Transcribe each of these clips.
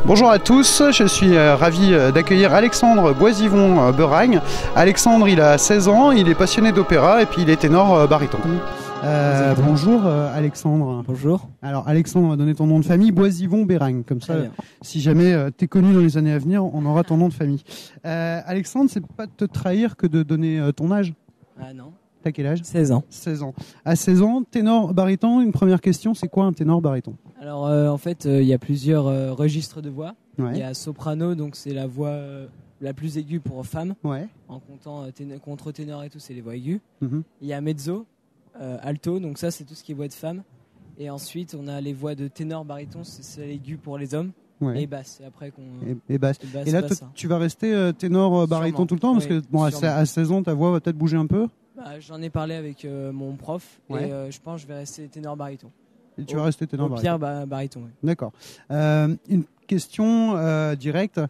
Bonjour à tous, je suis ravi d'accueillir Alexandre Boisivon-Beragne. Alexandre, il a 16 ans, il est passionné d'opéra et puis il est ténor baryton. Bonjour Alexandre. Bonjour. Alors Alexandre, on va donner ton nom de famille, Boisivon-Beragne. Comme ça, si jamais tu es connu dans les années à venir, on aura ton nom de famille. Alexandre, c'est pas de te trahir que de donner ton âge? Ah non. T'as quel âge? 16 ans. 16 ans. À 16 ans, ténor baryton, une première question, c'est quoi un ténor baryton? Alors en fait, il y a plusieurs registres de voix. Ouais. Il y a soprano, donc c'est la voix la plus aiguë pour femmes. Ouais. En comptant contre-ténor et tout, c'est les voix aiguës. Mm-hmm. Il y a mezzo, alto, donc ça c'est tout ce qui est voix de femmes. Et ensuite, on a les voix de ténor baryton, c'est l'aigu pour les hommes. Ouais. Et basse. Et après qu'on. Et basse. Et là, basse, tu vas rester ténor baryton tout le temps, parce que bon, à 16 ans, ta voix va peut-être bouger un peu. J'en ai parlé avec mon prof, ouais. Et je pense que je vais rester ténor baryton. Et tu vas rester ténor baryton. Pierre baryton. Ouais. D'accord. Une question directe.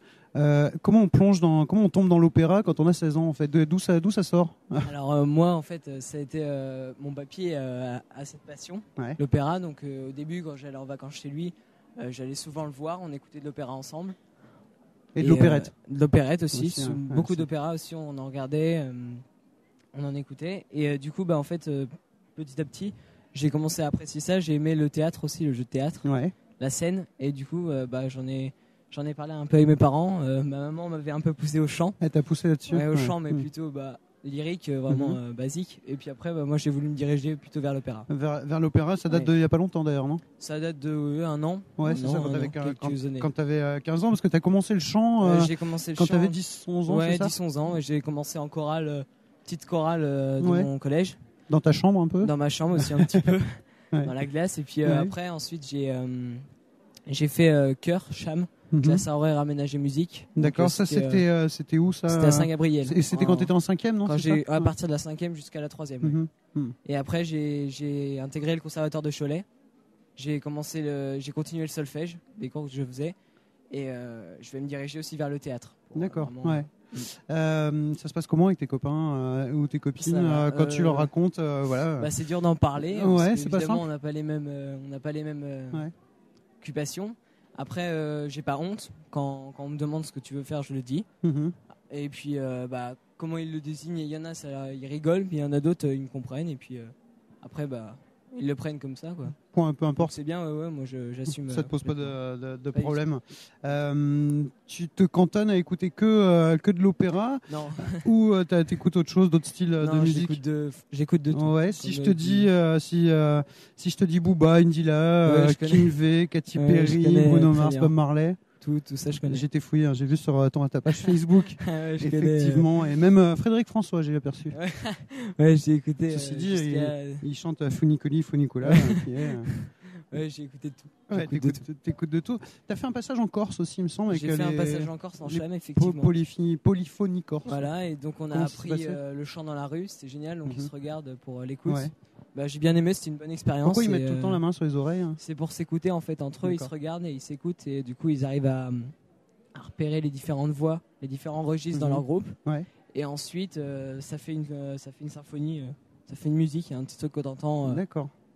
Comment on tombe dans l'opéra quand on a 16 ans en fait? D'où ça sort? Alors moi en fait ça a été mon papy à cette passion, ouais. L'opéra. Donc au début quand j'allais en vacances chez lui, j'allais souvent le voir, on écoutait de l'opéra ensemble. Et de l'opérette. De l'opérette aussi, hein. beaucoup d'opéras aussi, on en regardait, on en écoutait. Et du coup en fait petit à petit j'ai commencé à apprécier ça, j'ai aimé le théâtre aussi, le jeu de théâtre, ouais. La scène, et du coup j'en ai parlé un peu avec mes parents. Ma maman m'avait un peu poussé au chant. Elle t'a poussé là-dessus? Ouais, au chant, mais plutôt lyrique, vraiment basique. Et puis après, moi j'ai voulu me diriger plutôt vers l'opéra. Vers l'opéra, ça date d'il n'y a pas longtemps d'ailleurs, non? Ça date de un an. Ouais, c'est ça, quand tu avais 15 ans, parce que tu as commencé le chant j'ai commencé le quand chant tu avais 10-11 ans, ouais, c'est ça? 10-11 ans, et j'ai commencé en chorale, petite chorale de mon collège. Dans ta chambre un peu? Dans ma chambre aussi un petit peu, dans la glace. Et puis après, ensuite, j'ai fait chœur, cham. Classe à horaire aménagée musique. D'accord, ça c'était où ça? C'était à Saint-Gabriel. Et c'était quand tu étais en 5e, non? À partir de la 5e jusqu'à la 3e. Et après j'ai intégré le conservatoire de Cholet. J'ai continué le solfège, des cours que je faisais. Et je vais me diriger aussi vers le théâtre. D'accord, ouais. Ça se passe comment avec tes copains ou tes copines quand tu leur racontes voilà. C'est dur d'en parler. Ouais, parce c'est pas simple. On n'a pas les mêmes occupations. Après, j'ai pas honte. Quand on me demande ce que tu veux faire, je le dis. Et puis, comment ils le désignent, il y en a, ils rigolent, puis il y en a d'autres, ils me comprennent. Et puis, après, ils le prennent comme ça, quoi. Peu importe. C'est bien, moi j'assume. Ça te pose pas de problème. Tu te cantonnes à écouter que de l'opéra? Non. Ou t'écoutes autre chose, d'autres styles de musique? J'écoute de tout. Ouais, si je te dis Booba, Indila, Kim V, Katy Perry, Bruno Mars, Bob Marley. Tout ça je connais. J'ai été fouillé, j'ai vu sur ta page Facebook. Effectivement, et même Frédéric François, j'ai aperçu. Ouais, j'ai écouté. Ceci dit, il chante Funicoli, Funicola. Ouais, j'ai écouté de tout. Ouais, t'écoutes de tout. T'as fait un passage en Corse aussi, il me semble. J'ai fait un passage en Corse en cham, effectivement. Polyphonie corse. Voilà, et donc on a appris le chant dans la rue, c'était génial, donc ils se regardent pour l'écoute. Ouais. J'ai bien aimé, c'était une bonne expérience. Pourquoi ils mettent tout le temps la main sur les oreilles? C'est pour s'écouter en fait entre eux, ils se regardent et ils s'écoutent, et du coup ils arrivent à repérer les différentes voix, les différents registres dans leur groupe. Ouais. Et ensuite ça fait une symphonie, ça fait une musique, un petit truc que t'entends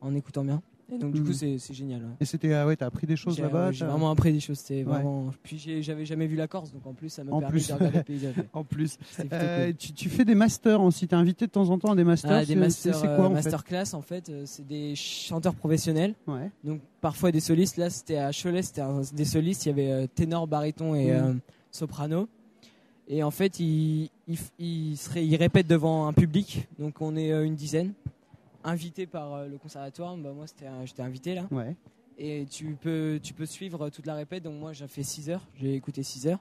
en écoutant bien. Et donc du coup c'est génial. Ouais. Et c'était t'as appris des choses là-bas? J'ai vraiment appris des choses, c'était vraiment. Puis j'avais jamais vu la Corse, donc en plus ça m'a permis de regarder le paysage. En plus, cool. Tu fais des masters aussi, t'es invité de temps en temps à des masters. Des masters, c'est quoi masterclass en fait, c'est des chanteurs professionnels. Ouais. Donc parfois des solistes. Là c'était à Cholet, c'était des solistes. Il y avait ténor, baryton et soprano. Et en fait ils répètent devant un public, donc on est une dizaine. Invité par le conservatoire, moi j'étais invité là. Ouais. Et tu peux suivre toute la répète, donc moi j'ai fait 6 heures, j'ai écouté 6 heures.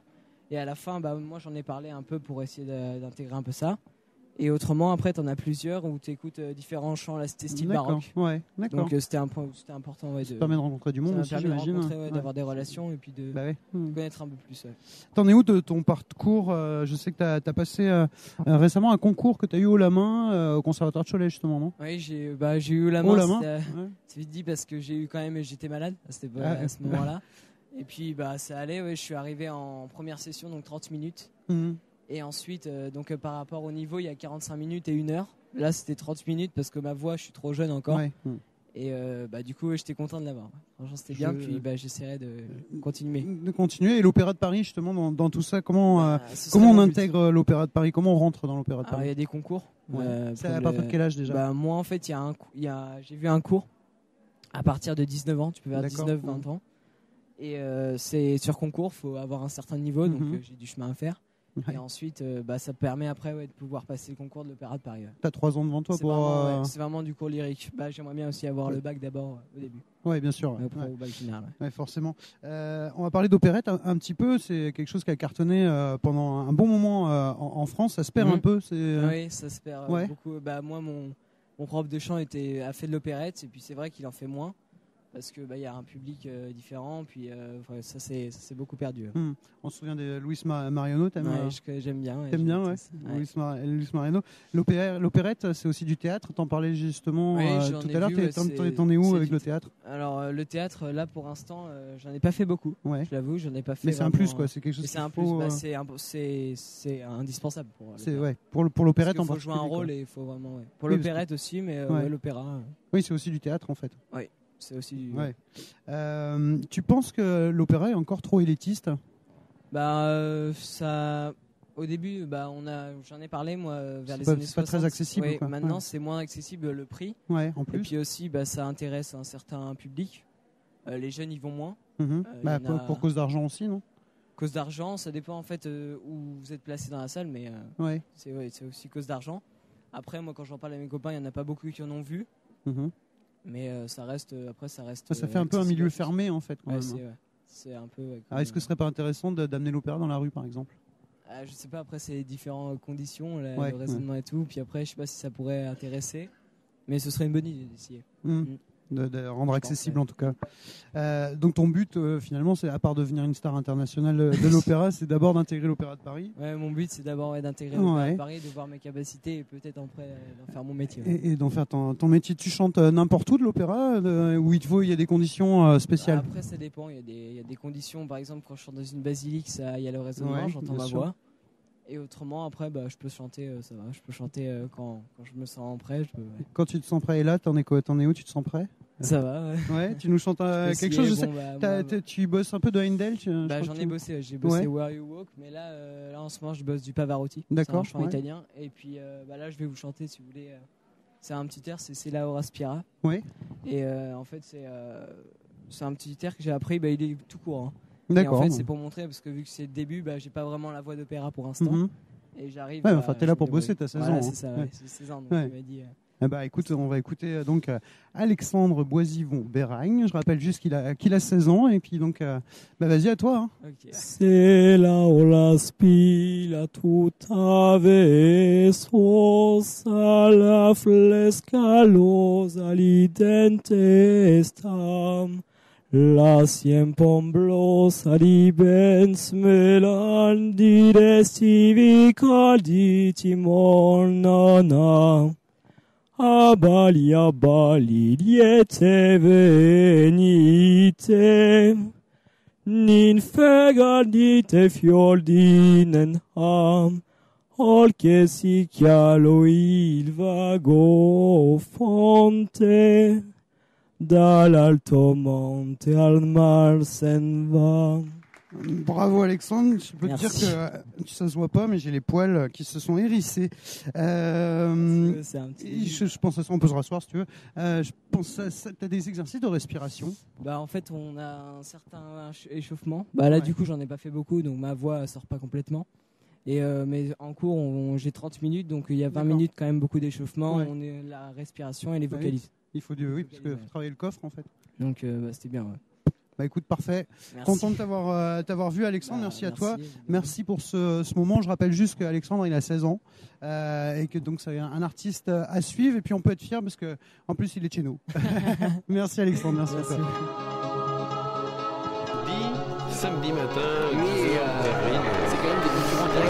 Et à la fin, moi j'en ai parlé un peu pour essayer d'intégrer un peu ça. Et autrement, après, t'en as plusieurs où t'écoutes différents chants. Là, c'était style baroque. Ouais, d'accord. Donc c'était important. Ouais, ça permet de rencontrer du monde aussi, j'imagine. D'avoir des relations et puis de connaître un peu plus. Ouais. T'en es où de ton parcours? Je sais que t'as passé récemment un concours que t'as eu haut la main au Conservatoire de Cholet, justement, non? Oui, j'ai eu haut la main. C'est vite dit parce que j'étais malade à ce moment-là. Et puis ça allait. Ouais, je suis arrivé en première session, donc 30 minutes. Et ensuite, par rapport au niveau, il y a 45 minutes et 1 heure. Là, c'était 30 minutes parce que ma voix, je suis trop jeune encore. Ouais. Et du coup, j'étais content de l'avoir. Franchement, c'était bien. Puis j'essaierai de continuer. De continuer. Et l'Opéra de Paris, justement, dans tout ça, comment on intègre l'Opéra de Paris? Comment on rentre dans l'Opéra de Paris? Il y a des concours. C'est à partir de quel âge déjà? Moi, en fait, j'ai vu un cours à partir de 19 ans. Tu peux faire 19-20 ans. Et c'est sur concours, il faut avoir un certain niveau. Donc, j'ai du chemin à faire. Et ensuite, ça permet après de pouvoir passer le concours de l'Opéra de Paris. T'as 3 ans devant toi pour... C'est vraiment du cours lyrique. J'aimerais bien aussi avoir le bac d'abord au début. Oui, bien sûr. Après au bac final. Ouais, forcément. On va parler d'opérette un petit peu. C'est quelque chose qui a cartonné pendant un bon moment en France. Ça se perd un peu. Oui, ça se perd beaucoup. Moi, mon prof de chant a fait de l'opérette. Et puis c'est vrai qu'il en fait moins. Parce que y a un public différent, puis ça c'est beaucoup perdu. On se souvient de Luis Mariano, j'aime bien. T'aimes bien, Luis Mariano. L'opérette, c'est aussi du théâtre. T'en parlais justement tout à l'heure. T'en es où avec le théâtre? Alors le théâtre, là pour l'instant, j'en ai pas fait beaucoup. Je l'avoue, j'en ai pas fait. Mais c'est un plus, quoi. C'est quelque chose. C'est un plus. C'est indispensable pour l'opérette en particulier. Il faut jouer un rôle et il faut vraiment. Pour l'opérette aussi, mais l'opéra. Oui, c'est aussi du théâtre en fait. Oui. C'est aussi tu penses que l'opéra est encore trop élitiste? Au début, j'en ai parlé moi vers les C'est années 60. pas très accessible. Maintenant, c'est moins accessible le prix. En plus. Et puis aussi, ça intéresse un certain public. Les jeunes y vont moins. Pour cause d'argent aussi, non? Cause d'argent, ça dépend en fait où vous êtes placé dans la salle, mais c'est aussi cause d'argent. Après, moi, quand j'en parle à mes copains, il y en a pas beaucoup qui en ont vu. Mais ça reste. Ça fait un peu un milieu fermé en fait. C'est un peu. Alors, est-ce que ce serait pas intéressant d'amener l'opéra dans la rue, par exemple? Je sais pas. Après, c'est différentes conditions, le raisonnement et tout. Puis après, je sais pas si ça pourrait intéresser. Mais ce serait une bonne idée d'essayer. De rendre accessible en tout cas. Donc ton but finalement, c'est à part devenir une star internationale de l'opéra, c'est d'abord d'intégrer l'Opéra de Paris. Mon but c'est d'abord d'intégrer l'Opéra de Paris, de voir mes capacités et peut-être après d'en faire mon métier. Et d'en faire ton métier. Tu chantes n'importe où de l'opéra où il y a des conditions spéciales? Après ça dépend, il y a des conditions. Par exemple quand je chante dans une basilique, il y a le raisonnement, j'entends ma voix. Et autrement, après, je peux chanter, ça va. Je peux chanter quand je me sens prêt. Quand tu te sens prêt, et là, t'en es où? Tu te sens prêt? Ça va, ouais. Tu nous chantes quelque chose? Tu bosses un peu de Handel? J'en ai bossé. J'ai bossé Where You Walk, mais là, en ce moment, je bosse du Pavarotti. D'accord. C'est un chant italien. Et puis là, je vais vous chanter, si vous voulez. C'est un petit air, c'est La Ora Spira. Oui. Et en fait, c'est un petit air que j'ai appris. Il est tout court. D'accord. Et en fait, c'est pour montrer, parce que vu que c'est le début, j'ai pas vraiment la voix d'opéra pour l'instant. Et j'arrive. T'es là pour bosser, t'as 16 ans. C'est ça, c'est 16 ans. Donc il m'a dit. Écoute, on va écouter donc Alexandre Boisivon-Beragne. Je rappelle juste qu'il a 16 ans. Et puis donc, vas-y, à toi. Okay. Se la spila tutta vesos alla flescalosa lidente stam. La siempomblosa libens melandire stivi calditi mornana. Abali liete venite, ninfe gardite fiordinen ham, olche si chialo il vago fonte, dall'alto monte al mar se'n va. Bravo Alexandre, je peux te dire que ça se voit pas, mais j'ai les poils qui se sont hérissés. Je pense à ça, on peut se rasseoir si tu veux. Je pense à ça, t'as des exercices de respiration? En fait, on a un certain échauffement. Là, du coup, j'en ai pas fait beaucoup, donc ma voix sort pas complètement. Et mais en cours, j'ai 30 minutes, donc il y a 20 minutes quand même beaucoup d'échauffement. On est la respiration et les vocalises. Il faut parce que faut travailler le coffre en fait. Donc c'était bien. Écoute, parfait. Merci. Content de t'avoir vu, Alexandre. Merci à toi. Merci pour ce moment. Je rappelle juste qu'Alexandre, il a 16 ans et que donc c'est un artiste à suivre. Et puis on peut être fier parce que en plus il est de chez nous. Merci Alexandre. Merci à toi. Samedi matin, c'est quand même des concurrents.